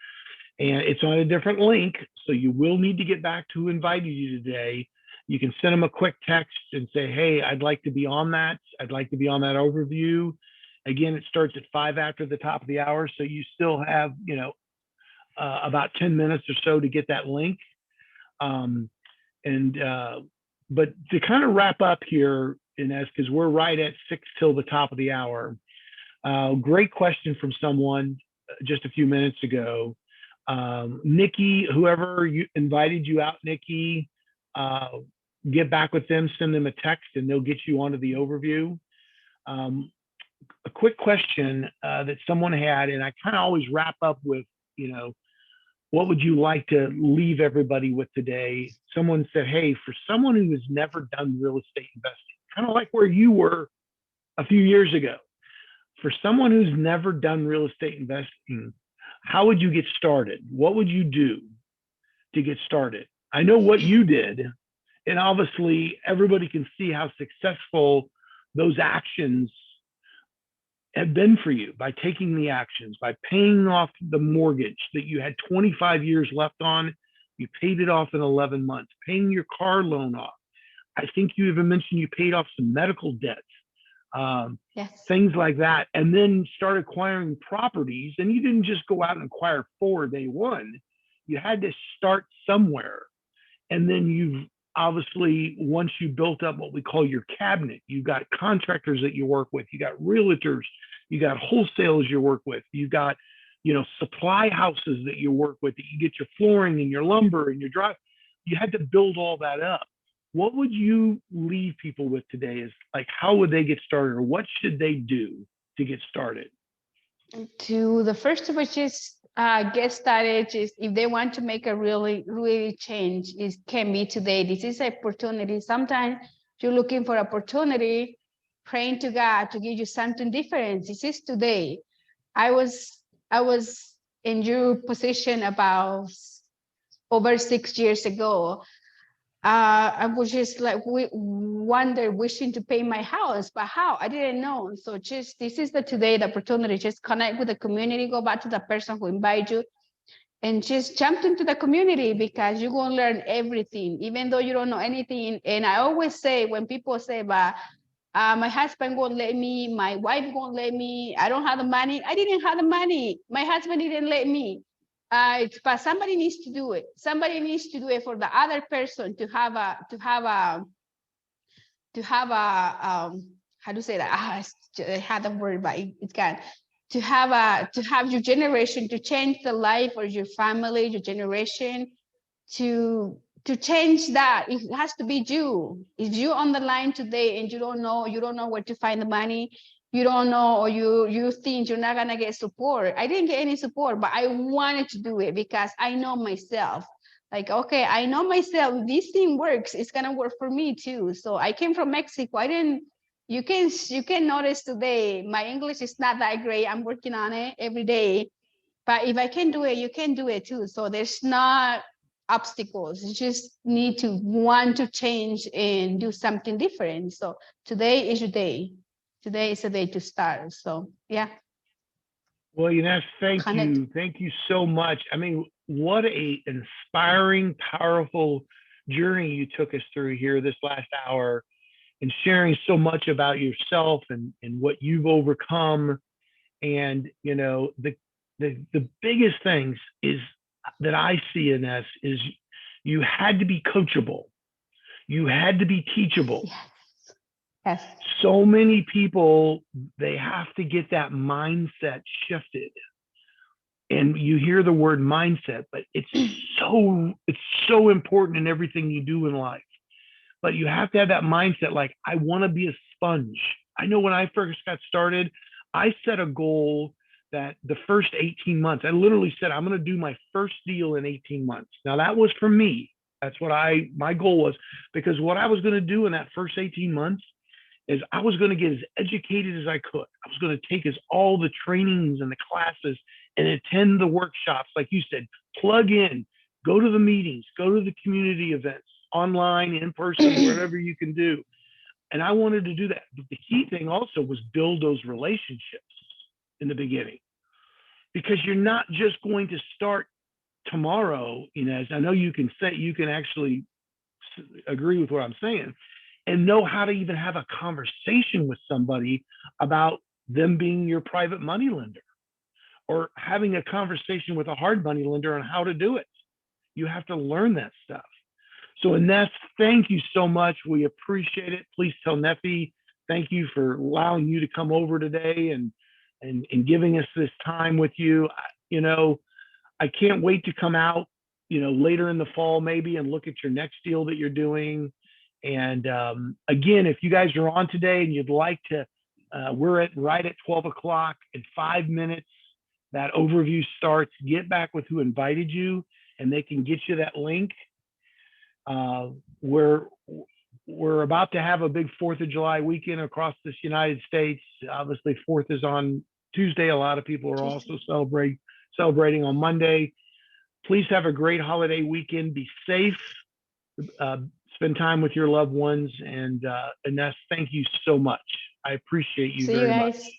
And it's on a different link, so you will need to get back to who invited you today. You can send them a quick text and say, hey, I'd like to be on that. I'd like to be on that overview. Again, it starts at 5 after the top of the hour, so you still have, about 10 minutes or so to get that link. But to kind of wrap up here, Ines, because we're right at 6 till the top of the hour. Great question from someone just a few minutes ago. Nikki, whoever invited you out, Nikki, get back with them, send them a text, and they'll get you onto the overview. A quick question that someone had, and I kind of always wrap up with, what would you like to leave everybody with today? Someone said, hey, for someone who has never done real estate investing, kind of like where you were a few years ago. For someone who's never done real estate investing, how would you get started? What would you do to get started? I know what you did, and obviously everybody can see how successful those actions have been for you by taking the actions, by paying off the mortgage that you had 25 years left on. You paid it off in 11 months, paying your car loan off. I think you even mentioned you paid off some medical debts, Yes. things like that, and then start acquiring properties. And you didn't just go out and acquire 4 day one. You had to start somewhere. And then you've obviously, once you built up what we call your cabinet, you got contractors that you work with, you got realtors, you got wholesalers you work with, you got, supply houses that you work with, that you get your flooring and your lumber and your drive. You had to build all that up. What would you leave people with today is like, how would they get started, or what should they do to get started? To the first of which is get started, is if they want to make a really change, it can be today. This is an opportunity. Sometimes you're looking for opportunity, praying to God to give you something different. This is today. I was in your position about over 6 years ago. I was just like wishing to pay my house, but how? I didn't know. So just this is the opportunity. Just connect with the community, go back to the person who invited you, and just jump into the community, because you're gonna learn everything, even though you don't know anything. And I always say, when people say, "But my husband won't let me, my wife won't let me, I don't have the money," I didn't have the money. My husband didn't let me. But somebody needs to do it. Somebody needs to do it for the other person to have a how to say that? I had the word, but it's gone. To have your generation, to change the life of your family, your generation, to change that. It has to be you. If you're on the line today and you don't know where to find the money, you don't know, or you think you're not gonna get support. I didn't get any support, but I wanted to do it because I know myself. Like, okay, I know myself. If this thing works, it's gonna work for me too. So I came from Mexico. I didn't. You can notice today my English is not that great. I'm working on it every day. But if I can do it, you can do it too. So there's not obstacles. You just need to want to change and do something different. So today is your day. Today is a day to start. So yeah, Well, Ines, thank connect. you. Thank you so much. I mean, what a inspiring, powerful journey you took us through here this last hour, and sharing so much about yourself and what you've overcome. And the biggest things is that I see in this is you had to be coachable. You had to be teachable. Yes. Yes. So many people, they have to get that mindset shifted. And you hear the word mindset, but it's so important in everything you do in life. But you have to have that mindset, like, I want to be a sponge. I know when I first got started, I set a goal that the first 18 months, I literally said, I'm going to do my first deal in 18 months. Now that was for me. That's what my goal was, because what I was going to do in that first 18 months is I was going to get as educated as I could. I was going to take all the trainings and the classes and attend the workshops. Like you said, plug in, go to the meetings, go to the community events, online, in person, wherever you can do. And I wanted to do that. But the key thing also was build those relationships in the beginning, because you're not just going to start tomorrow. As I know you can actually agree with what I'm saying, and know how to even have a conversation with somebody about them being your private money lender, or having a conversation with a hard money lender on how to do it. You have to learn that stuff. So Ines, thank you so much. We appreciate it. Please tell Neffy thank you for allowing you to come over today and giving us this time with you. I can't wait to come out, later in the fall maybe, and look at your next deal that you're doing. And again, if you guys are on today and you'd like to, we're right at 12 o'clock. In 5 minutes, that overview starts. Get back with who invited you, and they can get you that link. We're we're about to have a big 4th of July weekend across this United States. Obviously, 4th is on Tuesday. A lot of people are also celebrating on Monday. Please have a great holiday weekend. Be safe. Spend time with your loved ones. And Ines, thank you so much. I appreciate you See you very much. guys.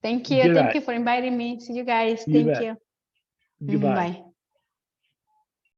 Thank you. Good Thank night. you for inviting me. See you guys. You Thank bet. you. Goodbye. Bye.